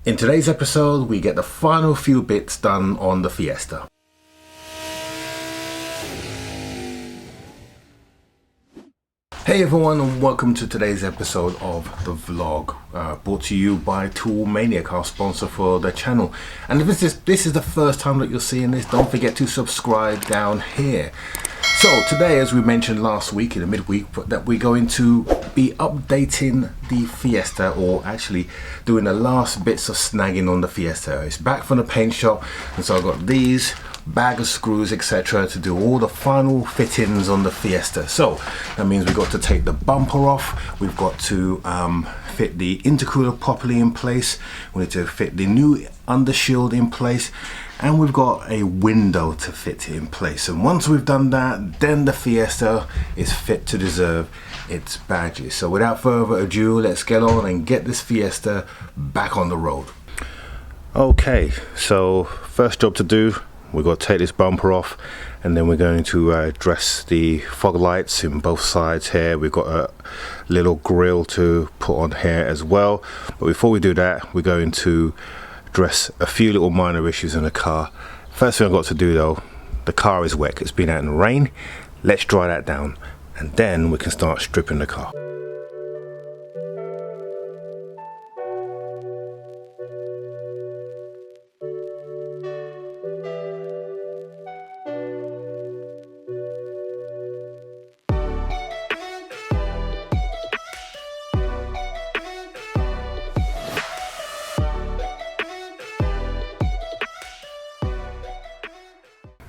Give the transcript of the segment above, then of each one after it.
In today's episode, we get the final few bits done on the Fiesta. Hey everyone, and welcome to today's episode of the vlog, brought to you by Tool Maniac, our sponsor for the channel. And if this is the first time that you're seeing this, don't forget to subscribe down here. So today, as we mentioned last week in the midweek, that we're going to be updating the Fiesta, or actually doing the last bits of snagging on the Fiesta. It's back from the paint shop, and so I've got these bag of screws, etc., to do all the final fittings on the Fiesta. So that means we've got to take the bumper off, we've got to fit the intercooler properly in place, we need to fit the new undershield in place, and we've got a window to fit in place. And once we've done that, then the Fiesta is fit to deserve its badges. So without further ado, let's get on and get this Fiesta back on the road. Okay, so first job to do, we've got to take this bumper off, and then we're going to address the fog lights in both sides here. We've got a little grill to put on here as well, but before we do that, we're going to address a few little minor issues in the car. First thing I've got to do though, the car is wet, it's been out in the rain. Let's dry that down, and then we can start stripping the car.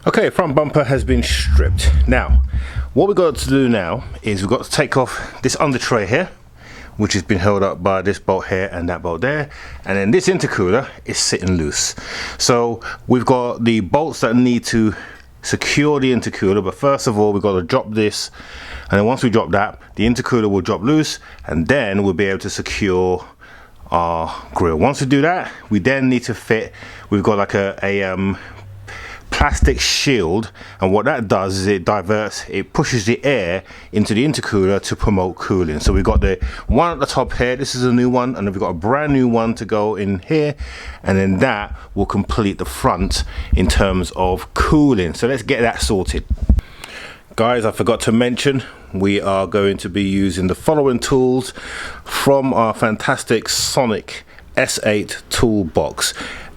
Okay, front bumper has been stripped. Now, what we've got to do now is we've got to take off this under tray here, which has been held up by this bolt here and that bolt there, and then this intercooler is sitting loose. So we've got the bolts that need to secure the intercooler, but first of all we've got to drop this, and then once we drop that, the intercooler will drop loose, and then we'll be able to secure our grill. Once we do that, we then need to fit, we've got like a plastic shield, and what that does is it pushes the air into the intercooler to promote cooling. So we've got the one at the top here, this is a new one, and then we've got a brand new one to go in here, and then that will complete the front in terms of cooling. So let's get that sorted. Guys, I forgot to mention, we are going to be using the following tools from our fantastic Sonic S8 toolbox.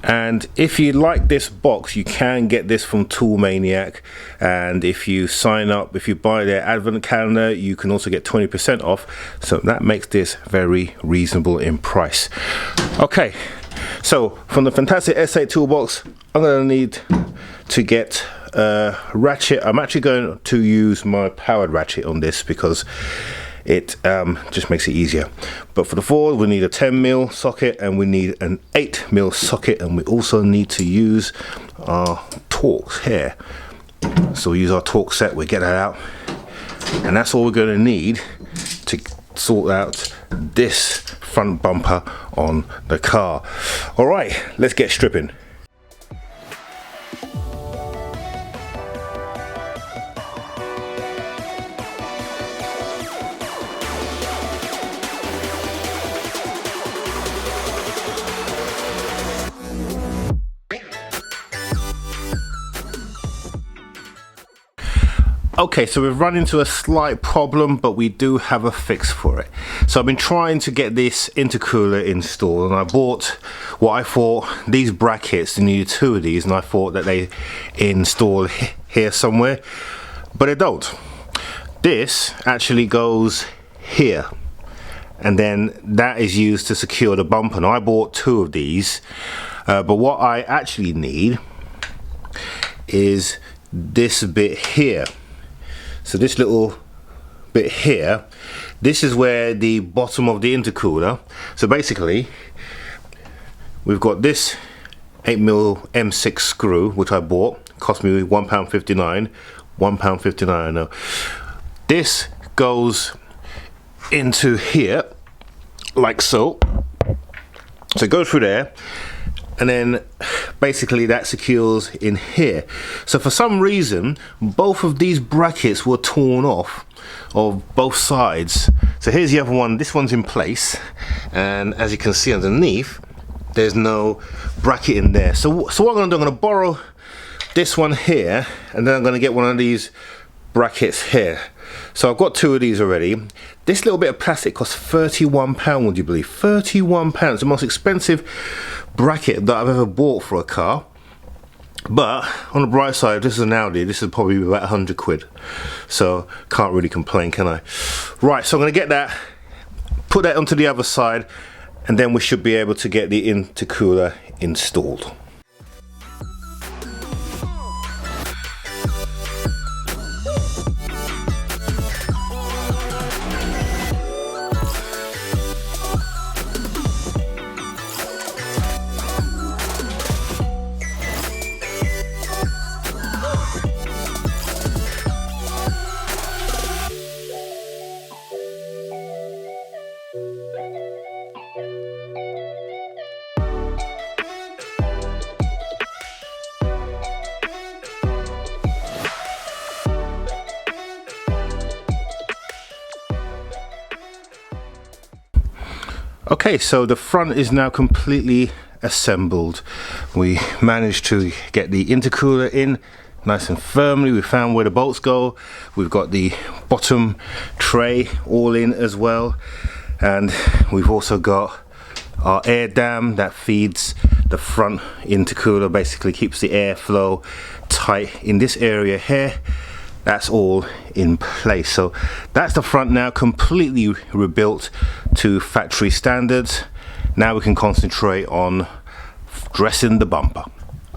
And if you like this box, you can get this from Tool Maniac, and if you sign up, if you buy their advent calendar, you can also get 20% off, so that makes this very reasonable in price. Okay, so from the fantastic S8 toolbox, I'm going to need to get a ratchet. I'm actually going to use my powered ratchet on this because it just makes it easier. But for the Ford, we need a 10mm socket, and we need an 8mm socket, and we also need to use our Torx here. So we use our Torx set, we get that out, and that's all we're going to need to sort out this front bumper on the car. All right, let's get stripping. Okay, so we've run into a slight problem, but we do have a fix for it. So I've been trying to get this intercooler installed, and I bought what I thought, these brackets, I needed 2 of these, and I thought that they install here somewhere, but they don't. This actually goes here, and then that is used to secure the bumper. Now I bought 2 of these, but what I actually need is this bit here. So this little bit here, this is where the bottom of the intercooler, so basically we've got this 8mm M6 screw, which I bought, cost me £1.59, £1.59 I know. This goes into here like so, so go through there, and then basically that secures in here. So for some reason both of these brackets were torn off of both sides. So here's the other one, this one's in place, and as you can see underneath, there's no bracket in there. So what I'm going to do, I'm going to borrow this one here, and then I'm going to get one of these brackets here. So I've got two of these already. This little bit of plastic costs £31, would you believe? £31, the most expensive bracket that I've ever bought for a car. But on the bright side, this is an Audi, this is probably about 100 quid. So can't really complain, can I? Right, so I'm going to get that, put that onto the other side, and then we should be able to get the intercooler installed. Okay, so the front is now completely assembled. We managed to get the intercooler in nice and firmly. We found where the bolts go. We've got the bottom tray all in as well, and we've also got our air dam that feeds the front intercooler, basically keeps the airflow tight in this area here. That's all in place. So that's the front now, completely rebuilt to factory standards. Now we can concentrate on dressing the bumper.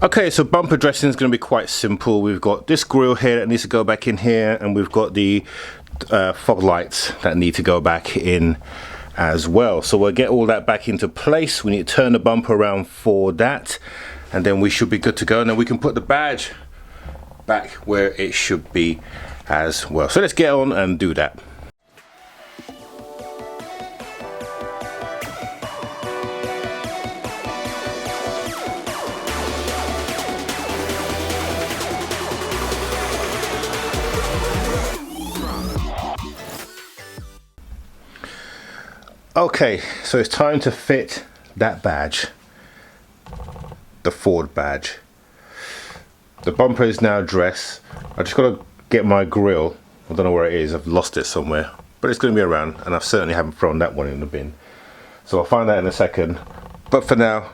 Okay, so bumper dressing is going to be quite simple. We've got this grille here that needs to go back in here, and we've got the fog lights that need to go back in as well. So we'll get all that back into place. We need to turn the bumper around for that, and then we should be good to go. And then we can put the badge back where it should be as well. So let's get on and do that. Okay, so it's time to fit that badge, the Ford badge. The bumper is now dressed. I just got to get my grill. I don't know where it is. I've lost it somewhere, but it's going to be around, and I certainly haven't thrown that one in the bin. So I'll find that in a second. But for now,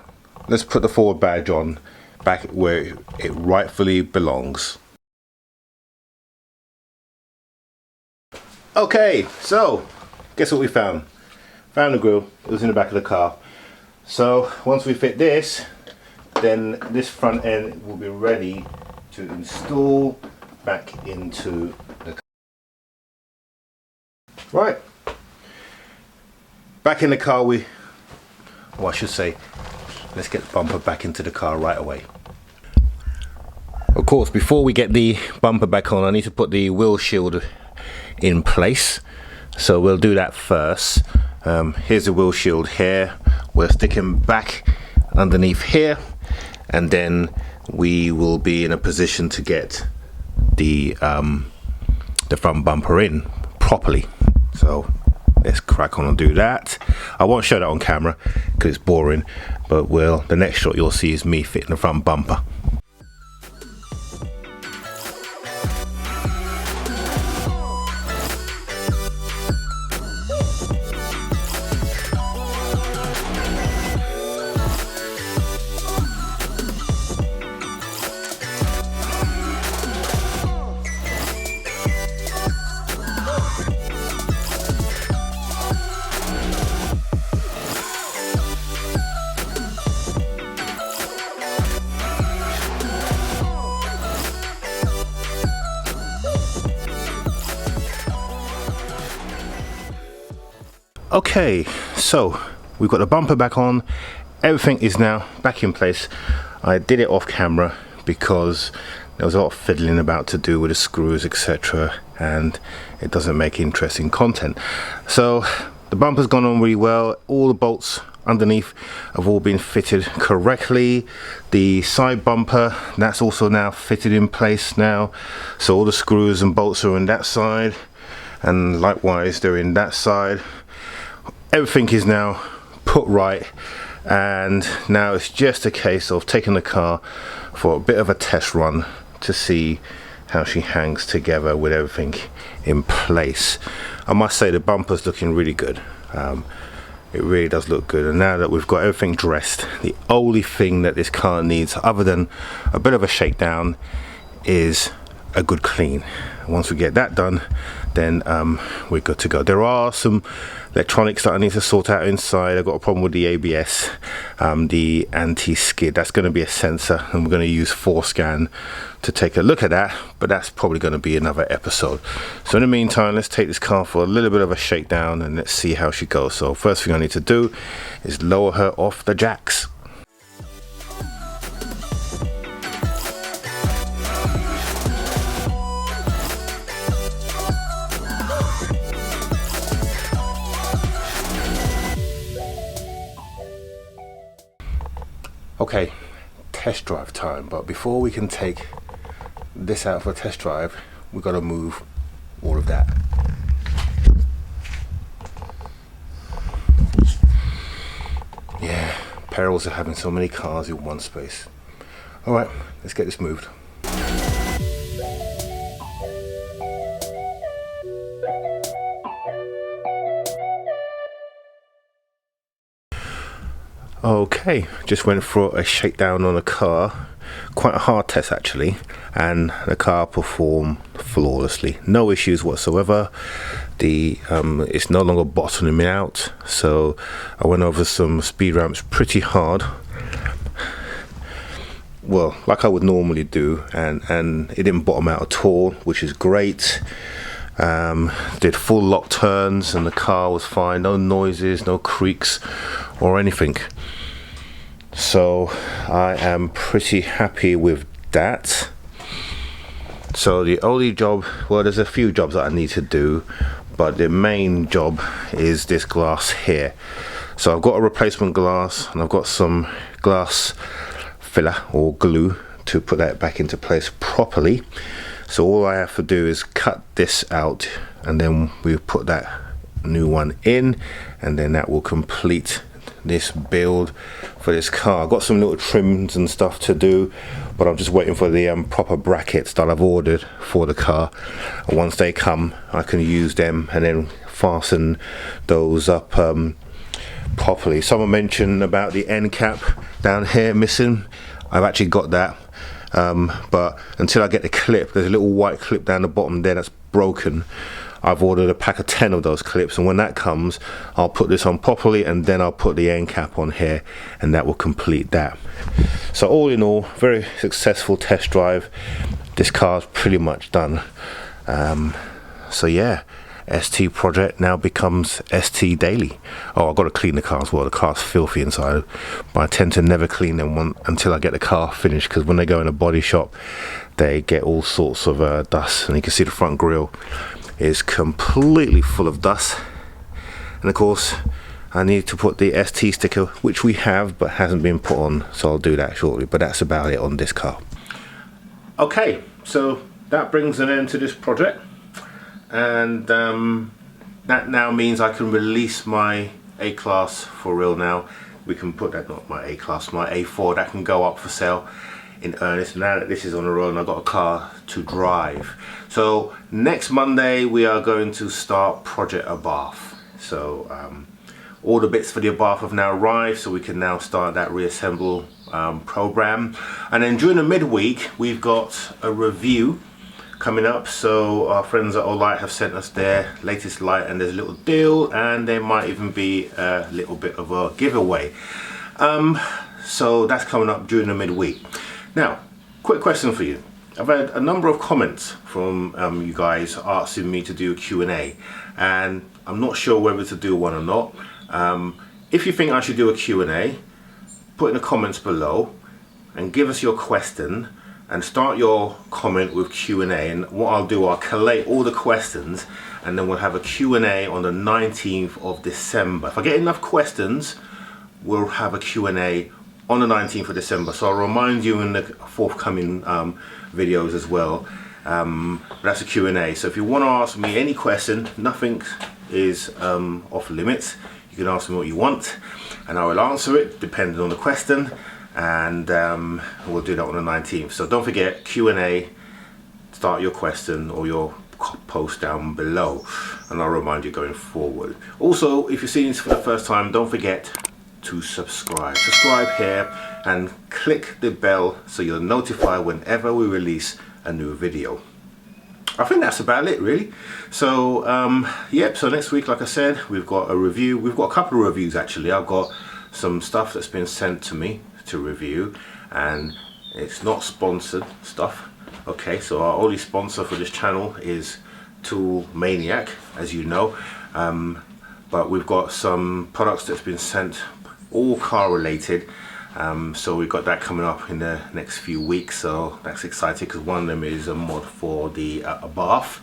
let's put the Ford badge on back where it rightfully belongs. Okay, so guess what we found? Found the grill. It was in the back of the car. So once we fit this, then this front end will be ready to install back into the car. Right, back in the car I should say, let's get the bumper back into the car right away. Of course, before we get the bumper back on, I need to put the wheel shield in place. So we'll do that first. Here's the wheel shield here. We'll stick him back underneath here, and then we will be in a position to get the front bumper in properly. So let's crack on and do that. I won't show that on camera because it's boring, but the next shot you'll see is me fitting the front bumper. Okay, so we've got the bumper back on. Everything is now back in place. I did it off camera because there was a lot of fiddling about to do with the screws, etc., and it doesn't make interesting content. So the bumper's gone on really well. All the bolts underneath have all been fitted correctly. The side bumper, that's also now fitted in place now. So all the screws and bolts are on that side, and likewise they're in that side. Everything is now put right, and now it's just a case of taking the car for a bit of a test run to see how she hangs together with everything in place. I must say the bumper's looking really good. It really does look good, and now that we've got everything dressed, the only thing that this car needs, other than a bit of a shakedown, is a good clean. Once we get that done, then we're good to go. There are some electronics that I need to sort out inside. I've got a problem with the ABS, the anti-skid. That's going to be a sensor, and we're going to use Forescan to take a look at that, but that's probably going to be another episode. So in the meantime, let's take this car for a little bit of a shakedown and let's see how she goes. So first thing I need to do is lower her off the jacks. Okay, test drive time, but before we can take this out for a test drive, we've got to move all of that. Yeah, perils of having so many cars in one space. Alright, let's get this moved. Okay, just went for a shakedown on the car, quite a hard test actually, and the car performed flawlessly, no issues whatsoever. It's no longer bottoming me out, so I went over some speed ramps pretty hard, well, like I would normally do, and it didn't bottom out at all, which is great. Did full lock turns and the car was fine, no noises, no creaks or anything. So I am pretty happy with that. So the only job, well, there's a few jobs that I need to do, but the main job is this glass here. So I've got a replacement glass and I've got some glass filler or glue to put that back into place properly. So all I have to do is cut this out and then we put that new one in, and then that will complete this build for this car. I've got some little trims and stuff to do, but I'm just waiting for the proper brackets that I've ordered for the car, and once they come I can use them and then fasten those up properly. Someone mentioned about the end cap down here missing. I've actually got that, but until I get the clip, there's a little white clip down the bottom there that's broken. I've ordered a pack of 10 of those clips, and when that comes I'll put this on properly and then I'll put the end cap on here, and that will complete that. So all in all, very successful test drive. This car's pretty much done. So yeah, ST project now becomes ST daily. Oh, I've got to clean the car as well. The car's filthy inside, but I tend to never clean them until I get the car finished, because when they go in a body shop they get all sorts of dust, and you can see the front grille is completely full of dust. And of course I need to put the ST sticker, which we have but hasn't been put on, so I'll do that shortly. But that's about it on this car. Okay, so that brings an end to this project, and that now means I can release my A-Class for real now. We can put that, not my A-Class, my A4, that can go up for sale in earnest now that this is on the road and I've got a car to drive. So next Monday we are going to start Project Abarth. So all the bits for the Abarth have now arrived, so we can now start that reassemble program. And then during the midweek we've got a review coming up. So our friends at Olight have sent us their latest light, and there's a little deal, and there might even be a little bit of a giveaway. So that's coming up during the midweek. Now, quick question for you. I've had a number of comments from you guys asking me to do a Q&A, and I'm not sure whether to do one or not. If you think I should do a Q&A, put in the comments below and give us your question, and start your comment with Q&A, and what I'll do, I'll collate all the questions and then we'll have a Q&A on the 19th of December. If I get enough questions, we'll have a Q&A on the 19th of December. So I'll remind you in the forthcoming videos as well. That's a Q&A. So if you want to ask me any question, nothing is off limits. You can ask me what you want and I will answer it depending on the question, and we'll do that on the 19th. So don't forget, Q&A, start your question or your post down below and I'll remind you going forward. Also, if you're seeing this for the first time, don't forget to subscribe here and click the bell so you're notified whenever we release a new video. I think that's about it really. So yep, so next week, like I said, we've got a review. We've got a couple of reviews actually. I've got some stuff that's been sent to me to review, and it's not sponsored stuff. Okay, so our only sponsor for this channel is Tool Maniac, as you know, but we've got some products that's been sent, all car related, so we've got that coming up in the next few weeks, so that's exciting because one of them is a mod for the bath,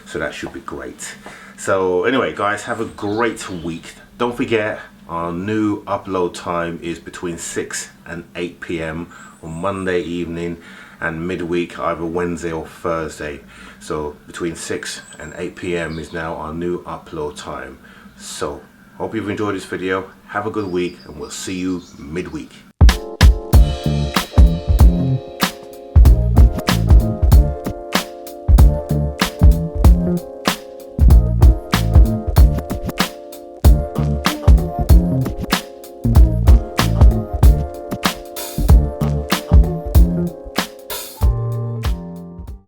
so that should be great. So anyway guys, have a great week. Don't forget, our new upload time is between 6 and 8 p.m. on Monday evening, and midweek either Wednesday or Thursday. So between 6 and 8 p.m. is now our new upload time. So hope you've enjoyed this video. Have a good week and we'll see you midweek.